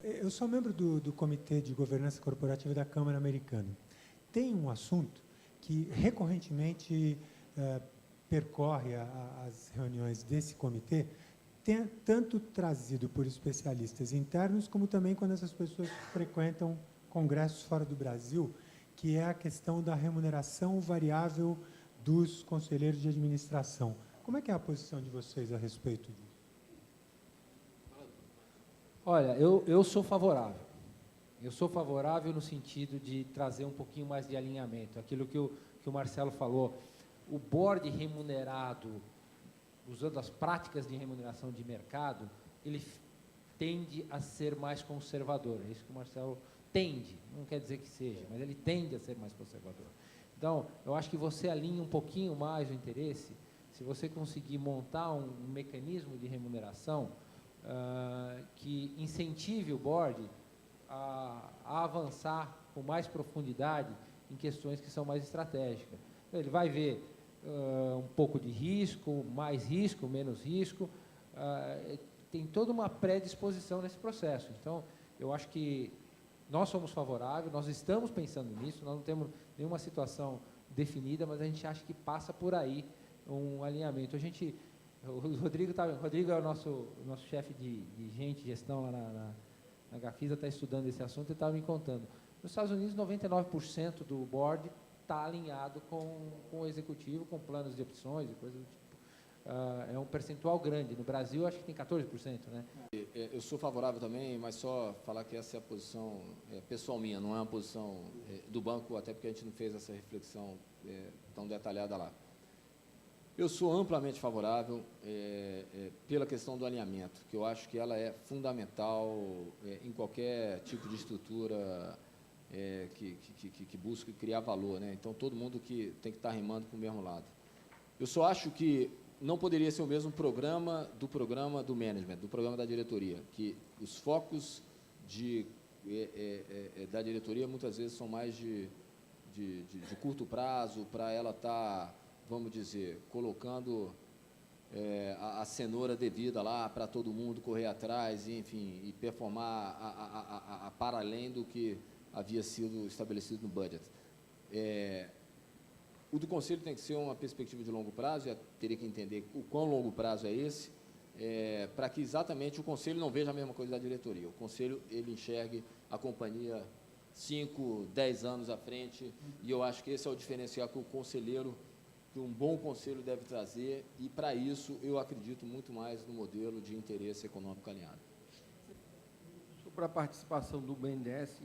Eu sou membro do Comitê de Governança Corporativa da Câmara Americana. Tem um assunto que recorrentemente percorre as reuniões desse comitê, tanto trazido por especialistas internos, como também quando essas pessoas frequentam congressos fora do Brasil, que é a questão da remuneração variável dos conselheiros de administração. Como é que é a posição de vocês a respeito disso? Olha, eu sou favorável. Eu sou favorável no sentido de trazer um pouquinho mais de alinhamento. Aquilo que o Marcelo falou, o board remunerado, usando as práticas de remuneração de mercado, ele tende a ser mais conservador. É isso que o Marcelo tende, não quer dizer que seja, mas ele tende a ser mais conservador. Então, eu acho que você alinha um pouquinho mais o interesse, se você conseguir montar um mecanismo de remuneração que incentive o board a avançar com mais profundidade em questões que são mais estratégicas. Ele vai ver um pouco de risco, mais risco, menos risco, tem toda uma predisposição nesse processo. Então, eu acho que nós somos favoráveis, nós estamos pensando nisso, nós não temos nenhuma situação definida, mas a gente acha que passa por aí um alinhamento. O Rodrigo é o nosso chefe de gestão lá na Gafisa, está estudando esse assunto e estava me contando. Nos Estados Unidos, 99% do board está alinhado com o executivo, com planos de opções e coisas do tipo. É um percentual grande. No Brasil, acho que tem 14%, né? Eu sou favorável também, mas só falar que essa é a posição pessoal minha, não é uma posição do banco, até porque a gente não fez essa reflexão tão detalhada lá. Eu sou amplamente favorável pela questão do alinhamento, que eu acho que ela é fundamental em qualquer tipo de estrutura que busque criar valor, né? Então, todo mundo que tem que estar remando para o mesmo lado. Eu só acho que não poderia ser o mesmo programa do management, do programa da diretoria, que os focos da diretoria muitas vezes são mais de curto prazo, para ela estar, vamos dizer, colocando a cenoura devida lá para todo mundo correr atrás, enfim, e performar para além do que havia sido estabelecido no budget. O do Conselho tem que ser uma perspectiva de longo prazo, já teria que entender o quão longo prazo é esse, para que exatamente o Conselho não veja a mesma coisa da diretoria. O Conselho, ele enxergue a companhia 5, 10 anos à frente, e eu acho que esse é o diferencial que que um bom conselho deve trazer, e para isso eu acredito muito mais no modelo de interesse econômico alinhado. Sobre a participação do BNDES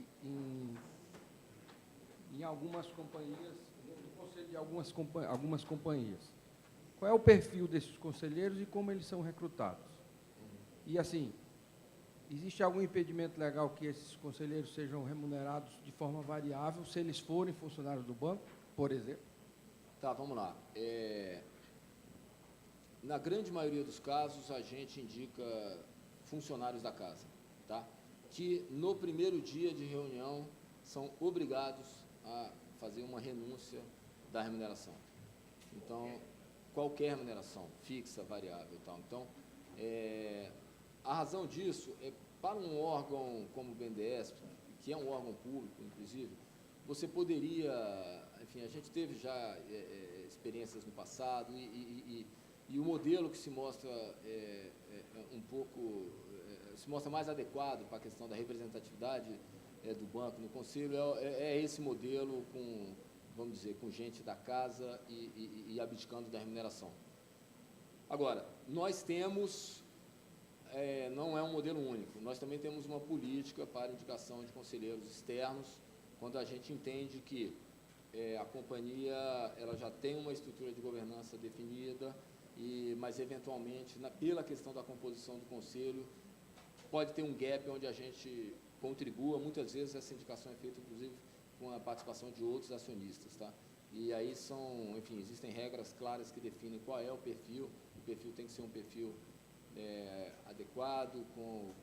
em algumas companhias, no conselho de algumas companhias. Qual é o perfil desses conselheiros e como eles são recrutados? E, assim, existe algum impedimento legal que esses conselheiros sejam remunerados de forma variável, se eles forem funcionários do banco, por exemplo? Tá, vamos lá. Na grande maioria dos casos, a gente indica funcionários da casa, tá? Que no primeiro dia de reunião são obrigados a fazer uma renúncia da remuneração. Então, qualquer remuneração, fixa, variável e tal. Então, a razão disso é para um órgão como o BNDES, que é um órgão público, inclusive, você poderia, enfim, a gente teve já experiências no passado e o modelo que se mostra se mostra mais adequado para a questão da representatividade do banco no conselho é esse modelo com, vamos dizer, com gente da casa e abdicando da remuneração. Agora, nós temos, não é um modelo único, nós também temos uma política para indicação de conselheiros externos, quando a gente entende que a companhia ela já tem uma estrutura de governança definida, mas eventualmente, pela questão da composição do conselho, pode ter um gap onde a gente contribua. Muitas vezes essa indicação é feita, inclusive, com a participação de outros acionistas, tá? E aí enfim, existem regras claras que definem qual é o perfil tem que ser um perfil adequado, com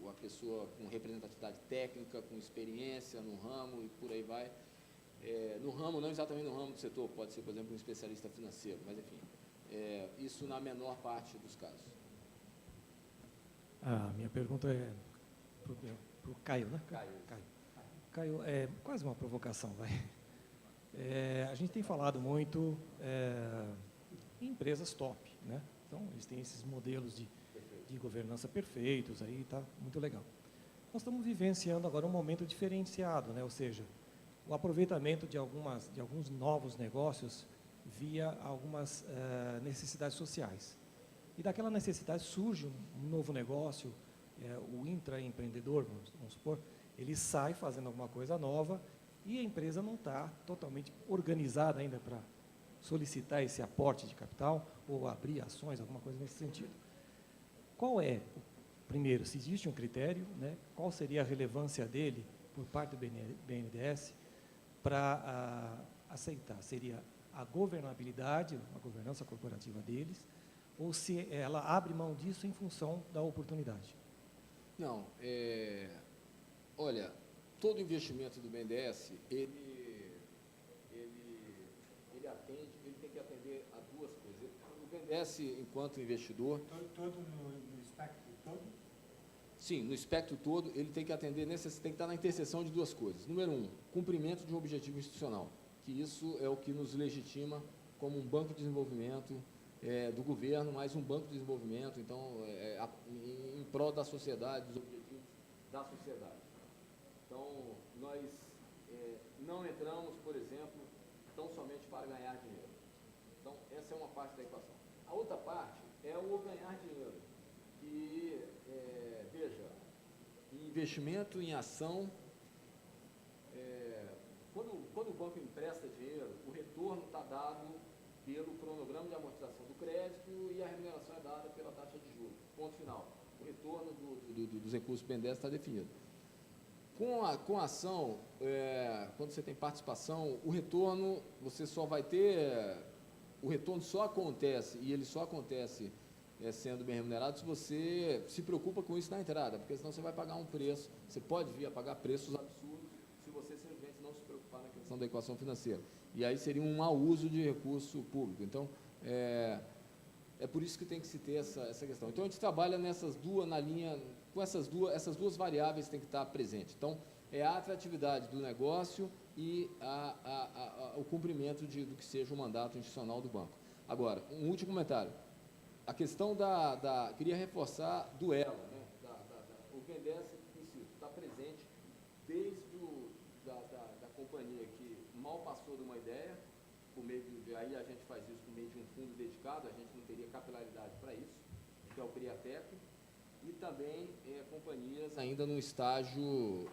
a pessoa com representatividade técnica, com experiência no ramo e por aí vai. No ramo, não exatamente no ramo do setor, pode ser, por exemplo, um especialista financeiro, mas, enfim, isso na menor parte dos casos. A minha pergunta é Pro Caio, né? Caio. Caio, é quase uma provocação, vai. A gente tem falado muito em empresas top, né? Então, eles têm esses modelos de governança perfeitos, aí está muito legal. Nós estamos vivenciando agora um momento diferenciado, né? Ou seja, o aproveitamento de alguns novos negócios via algumas necessidades sociais. E daquela necessidade surge um novo negócio, o intraempreendedor, vamos supor, ele sai fazendo alguma coisa nova e a empresa não está totalmente organizada ainda para solicitar esse aporte de capital ou abrir ações, alguma coisa nesse sentido. Qual é, primeiro, se existe um critério, né, qual seria a relevância dele por parte do BNDES para aceitar? Seria a governabilidade, a governança corporativa deles, ou se ela abre mão disso em função da oportunidade? Não, olha, todo investimento do BNDES, ele tem que atender a duas coisas. O BNDES, enquanto investidor... Todo no espectro todo? Sim, no espectro todo, ele tem que atender, tem que estar na interseção de duas coisas. Número um, cumprimento de um objetivo institucional, que isso é o que nos legitima como um banco de desenvolvimento do governo, mais um banco de desenvolvimento, então, em prol da sociedade, dos objetivos da sociedade. Então, nós não entramos, por exemplo, tão somente para ganhar dinheiro. Então, essa é uma parte da equação. A outra parte é o ganhar dinheiro, que, veja, investimento em ação, quando o banco empresta dinheiro, o retorno está dado pelo cronograma de amortização do crédito e a remuneração é dada pela taxa de juros. Ponto final. O retorno dos recursos do BNDES está definido. Com a ação, quando você tem participação, o retorno, você só vai ter... O retorno só acontece, e ele só acontece sendo bem remunerado, se você se preocupa com isso na entrada, porque senão você vai pagar um preço, você pode vir a pagar preços absurdos se você simplesmente não se preocupar na questão da equação financeira. E aí seria um mau uso de recurso público. Então, é por isso que tem que se ter essa questão. Então, a gente trabalha nessas duas, na linha, com essas duas variáveis tem que estar presente. Então, é a atratividade do negócio e o cumprimento do que seja o mandato institucional do banco. Agora, um último comentário. A questão queria reforçar do elo, né? O BNDES, insisto, está presente desde da companhia que mal passou de uma ideia, por meio aí a gente faz isso por meio de um fundo dedicado, a gente não teria capilaridade para isso, que é o CRIATEP, e também companhias ainda no estágio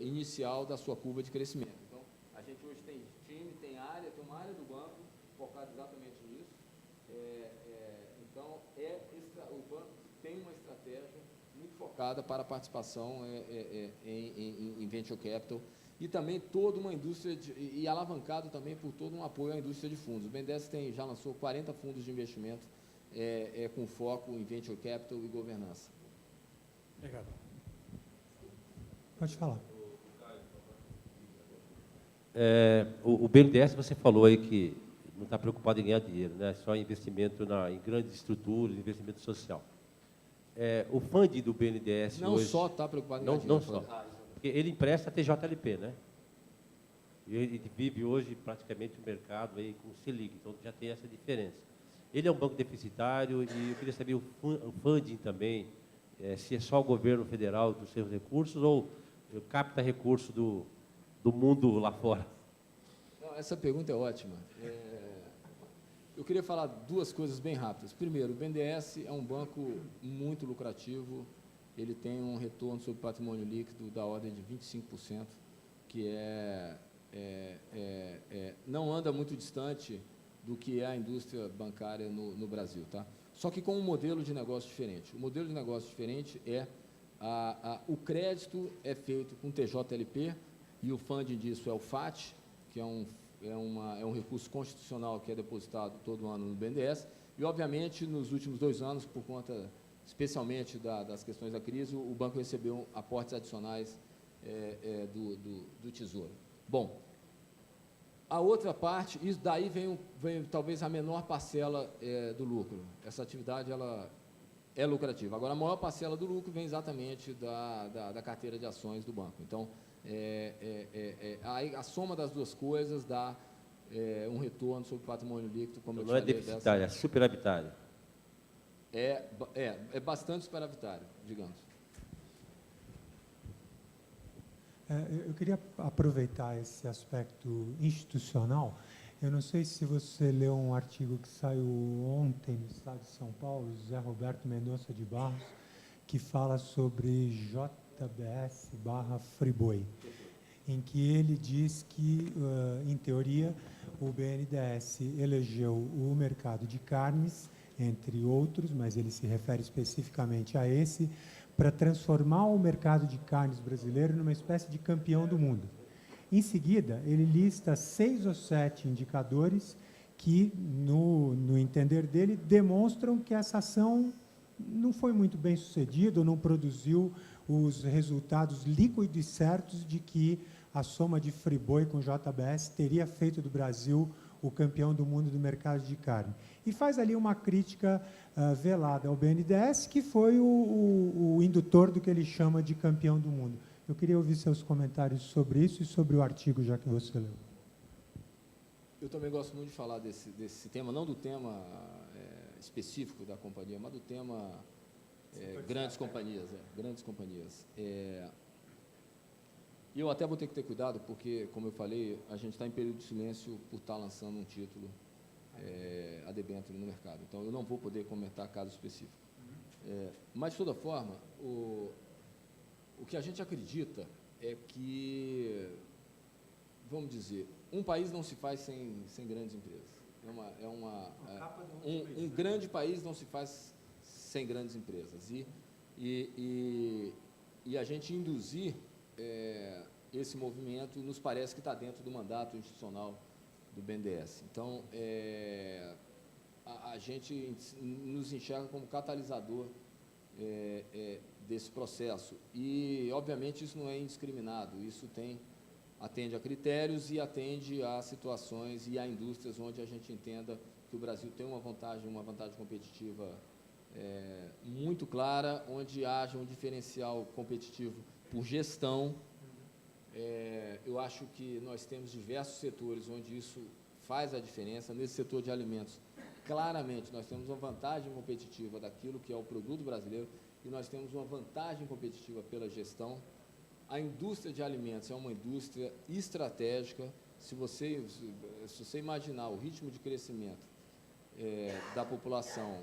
inicial da sua curva de crescimento. Então, a gente hoje tem time, tem uma área do banco focada exatamente nisso. Então, o banco tem uma estratégia muito focada para a participação em venture capital e também toda uma indústria, e alavancado também por todo um apoio à indústria de fundos. O BNDES já lançou 40 fundos de investimento com foco em venture capital e governança. Obrigado. Pode falar. O BNDES, você falou aí que não está preocupado em ganhar dinheiro, né? Só investimento em grandes estruturas, investimento social. O funding do BNDES não hoje... Não só está preocupado em ganhar não dinheiro. Não só. Porque ele empresta a TJLP, né? E ele vive hoje praticamente o mercado aí com o Selic, então já tem essa diferença. Ele é um banco deficitário e eu queria saber o funding também, se é só o governo federal dos seus recursos ou capta recurso do mundo lá fora. Não, essa pergunta é ótima. Eu queria falar duas coisas bem rápidas. Primeiro, o BNDES é um banco muito lucrativo, ele tem um retorno sobre patrimônio líquido da ordem de 25%, que não anda muito distante do que é a indústria bancária no Brasil, tá? Só que com um modelo de negócio diferente. O modelo de negócio diferente o crédito é feito com TJLP e o funding disso é o FAT, que é um recurso constitucional que é depositado todo ano no BNDES, e, obviamente, nos últimos 2 anos, por conta, especialmente, das questões da crise, o banco recebeu aportes adicionais do Tesouro. Bom, a outra parte, isso daí vem talvez a menor parcela do lucro. Essa atividade ela é lucrativo. Agora, a maior parcela do lucro vem exatamente da carteira de ações do banco. Então, a soma das duas coisas dá um retorno sobre o patrimônio líquido, como Então, eu não te é falei. deficitário, é superavitário. É bastante superavitário, digamos. Eu queria aproveitar esse aspecto institucional. Eu não sei se você leu um artigo que saiu ontem no Estado de São Paulo, José Roberto Mendonça de Barros, que fala sobre JBS/Friboi, em que ele diz que, em teoria, o BNDES elegeu o mercado de carnes, entre outros, mas ele se refere especificamente a esse, para transformar o mercado de carnes brasileiro numa espécie de campeão do mundo. Em seguida, ele lista 6 ou 7 indicadores que, no entender dele, demonstram que essa ação não foi muito bem sucedida, ou não produziu os resultados líquidos e certos de que a soma de Friboi com JBS teria feito do Brasil o campeão do mundo do mercado de carne. E faz ali uma crítica velada ao BNDES, que foi o indutor do que ele chama de campeão do mundo. Eu queria ouvir seus comentários sobre isso e sobre o artigo, já que você leu. Eu também gosto muito de falar desse tema, não do tema específico da companhia, mas do tema grandes companhias. Grandes companhias. E eu até vou ter que ter cuidado, porque, como eu falei, a gente está em período de silêncio por estar lançando um título a debênture no mercado. Então, eu não vou poder comentar caso específico. Mas, de toda forma, o que a gente acredita é que, vamos dizer, um país não se faz sem grandes empresas. Um grande país não se faz sem grandes empresas. E a gente induzir esse movimento nos parece que está dentro do mandato institucional do BNDES. Então, a gente nos enxerga como catalisador desse processo. E, obviamente, isso não é indiscriminado, isso atende a critérios e atende a situações e a indústrias onde a gente entenda que o Brasil tem uma vantagem competitiva muito clara, onde haja um diferencial competitivo por gestão. Eu acho que nós temos diversos setores onde isso faz a diferença. Nesse setor de alimentos, claramente, nós temos uma vantagem competitiva daquilo que é o produto brasileiro e nós temos uma vantagem competitiva pela gestão. A indústria de alimentos é uma indústria estratégica. Se você imaginar o ritmo de crescimento da população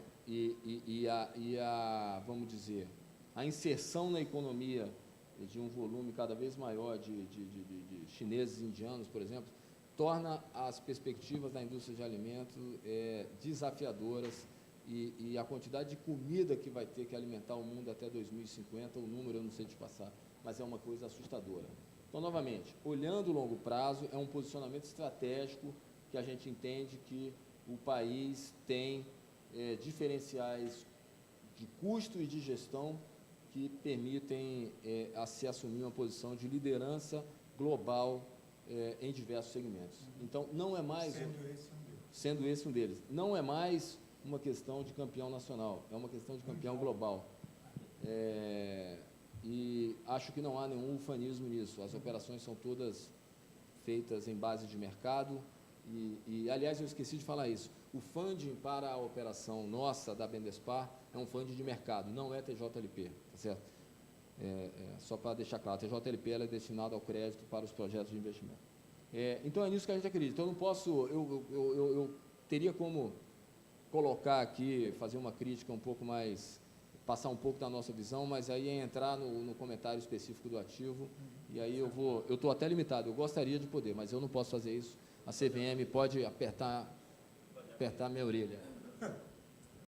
vamos dizer, a inserção na economia de um volume cada vez maior de chineses e indianos, por exemplo, torna as perspectivas da indústria de alimentos desafiadoras e a quantidade de comida que vai ter que alimentar o mundo até 2050, o número eu não sei te passar, mas é uma coisa assustadora. Então, novamente, olhando o longo prazo, é um posicionamento estratégico que a gente entende que o país tem diferenciais de custo e de gestão que permitem se assumir uma posição de liderança global em diversos segmentos. Então, não é mais... Sendo esse um deles. Não é mais uma questão de campeão nacional, é uma questão de campeão global. E acho que não há nenhum ufanismo nisso. As operações são todas feitas em base de mercado e aliás, eu esqueci de falar isso. O funding para a operação nossa, da Bendespar, é um funding de mercado, não é TJLP, tá certo? Só para deixar claro, a TJLP ela é destinada ao crédito para os projetos de investimento. Então, é nisso que a gente acredita. Então, eu não posso... Eu teria como colocar aqui, fazer uma crítica um pouco mais... passar um pouco da nossa visão, mas aí é entrar no comentário específico do ativo, e aí eu estou até limitado, eu gostaria de poder, mas eu não posso fazer isso. A CVM pode apertar minha orelha.